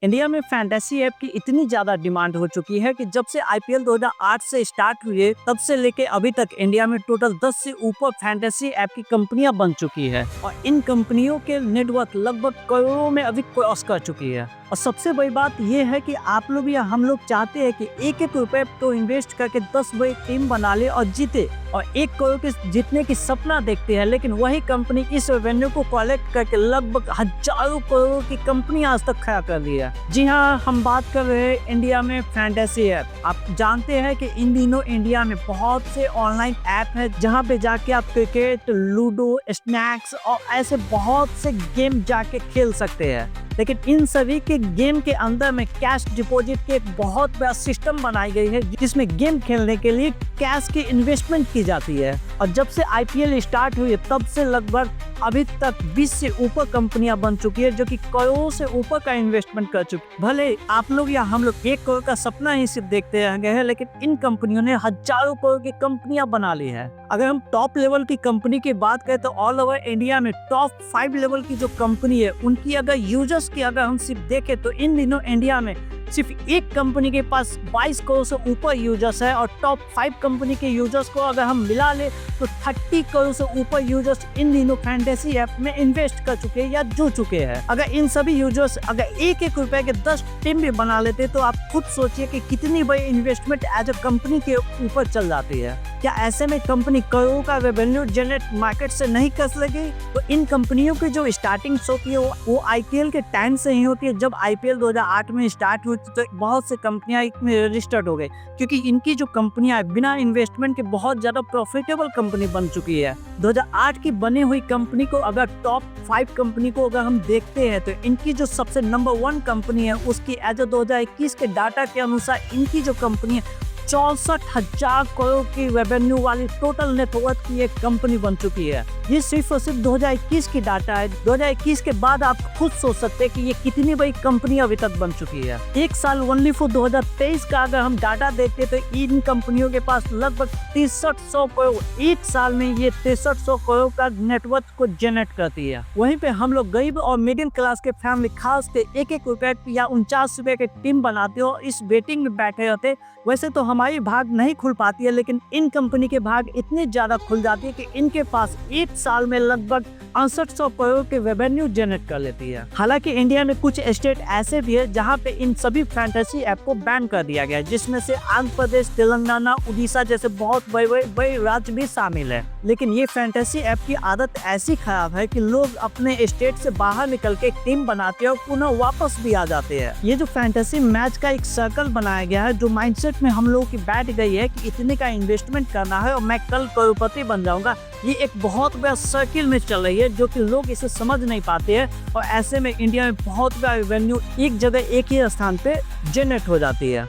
India में fantasy app की इतनी ज़्यादा डिमांड हो चुकी है कि जब से आईपीएल 2008 से स्टार्ट हुए तब से लेके अभी तक इंडिया में टोटल 10 से ऊपर फैंटेसी ऐप की कंपनियां बन चुकी है और इन कंपनियों के नेटवर्क लगभग करोड़ों में अधिक क्रॉस कर चुकी है। और सबसे बड़ी बात यह है कि आप लोग या हम लोग चाहते हैं कि एक एक रुपए तो इन्वेस्ट करके 10 बड़ी टीम बना ले और जीते और 1 करोड़ के जीतने की सपना देखते हैं, लेकिन वही कंपनी इस रेवेन्यू को कलेक्ट करके लगभग हजारों करोड़ की कंपनी आज तक खड़ा कर दी है। जी हाँ, हम बात कर रहे हैं इंडिया में फैंटेसी ऐप। आप जानते हैं कि इन दिनों इंडिया में बहुत से ऑनलाइन ऐप है जहाँ पे जाके आप क्रिकेट, लूडो, स्नैक्स और ऐसे बहुत से गेम जाके खेल सकते हैं, लेकिन इन सभी के गेम के अंदर में कैश डिपॉजिट के एक बहुत बड़ा सिस्टम बनाई गई है जिसमें गेम खेलने के लिए कैश की इन्वेस्टमेंट की जाती है। और जब से आईपीएल स्टार्ट हुई तब से लगभग अभी तक 20 से ऊपर कंपनियां बन चुकी है जो कि करोड़ों से ऊपर का इन्वेस्टमेंट कर चुकी। भले आप लोग या हम लोग 1 करोड़ का सपना ही सिर्फ देखते रह गए हैं, लेकिन इन कंपनियों ने हजारों करोड़ की कंपनियां बना ली है। अगर हम टॉप लेवल की कंपनी की बात करें तो ऑल ओवर इंडिया में टॉप 5 लेवल की जो कंपनी है उनकी अगर यूजर्स की अगर हम सिर्फ देखें तो इन दिनों इंडिया में सिर्फ एक कंपनी के पास 22 करोड़ से ऊपर यूजर्स है और टॉप 5 कंपनी के यूजर्स को अगर हम मिला ले तो 30 करोड़ से ऊपर यूजर्स इन दिनों फैंटेसी ऐप में इन्वेस्ट कर चुके हैं या जुड़ चुके हैं। अगर इन सभी यूजर्स अगर एक एक रुपए के 10 टीम भी बना लेते तो आप खुद सोचिए कि कितनी बड़ी इन्वेस्टमेंट एज अ कंपनी के ऊपर चल जाती है। क्या ऐसे में कंपनी करोड़ों का रेवेन्यू जनरेट मार्केट से नहीं कर सकेगी? तो इन कंपनियों की जो स्टार्टिंग होती है वो आईपीएल के टाइम से ही होती है। जब आईपीएल 2008 में स्टार्ट हुई तो बहुत से कंपनियां इसमें रजिस्टर्ड हो गई क्योंकि इनकी जो कंपनियां बिना इन्वेस्टमेंट के बहुत ज्यादा प्रॉफिटेबल कंपनी बन चुकी है। 2008 की बनी हुई कंपनी को अगर टॉप 5 कंपनी को अगर हम देखते हैं तो इनकी जो सबसे नंबर 1 कंपनी है उसकी एज 2021 के डाटा के अनुसार इनकी जो कंपनी है 64,000 करोड़ की रेवेन्यू वाली टोटल नेटवर्क की एक कंपनी बन चुकी है। ये सिर्फ और सिर्फ 2021 की डाटा है। 2021 के बाद आप खुद सोच सकते हैं कि ये कितनी बड़ी कंपनी अभी तक बन चुकी है। एक साल ओनली फॉर 2023 का अगर हम डाटा देखते तो इन कंपनियों के पास लगभग 6300 करोड़, एक साल में ये 6300 करोड़ का नेटवर्क को जनरेट करती है। वहीं पे हम लोग गरीब और मिडिल क्लास के फैमिली खास के 1-1 रुपए या 49 रुपए के टीम बनाते हो, इस वेटिंग में बैठे रहते। वैसे तो हमारी भाग नहीं खुल पाती है, लेकिन इन कंपनी के भाग इतनी ज्यादा खुल जाती है कि इनके पास एक साल में लगभग 6800 करोड़ के रेवेन्यू जनरेट कर लेती है। हालांकि इंडिया में कुछ स्टेट ऐसे भी है जहां पे इन सभी फैंटेसी ऐप को बैन कर दिया गया है, जिसमें से आंध्र प्रदेश, तेलंगाना, उड़ीसा जैसे बहुत बड़े राज्य भी शामिल है। लेकिन ये फैंटेसी ऐप की आदत ऐसी खराब है कि लोग अपने स्टेट से बाहर निकल के टीम बनाते हैं और पुनः वापस भी आ जाते हैं। ये जो फैंटेसी मैच का एक सर्कल बनाया गया है, जो माइंडसेट में हम लोगों की बैठ गई है कि इतने का इन्वेस्टमेंट करना है और मैं कल करोड़पति बन जाऊंगा, ये एक बहुत बड़ा सर्किल में चल रही है जो कि लोग इसे समझ नहीं पाते हैं और ऐसे में इंडिया में बहुत बड़ा रेवेन्यू एक जगह एक ही स्थान पे जनरेट हो जाती है।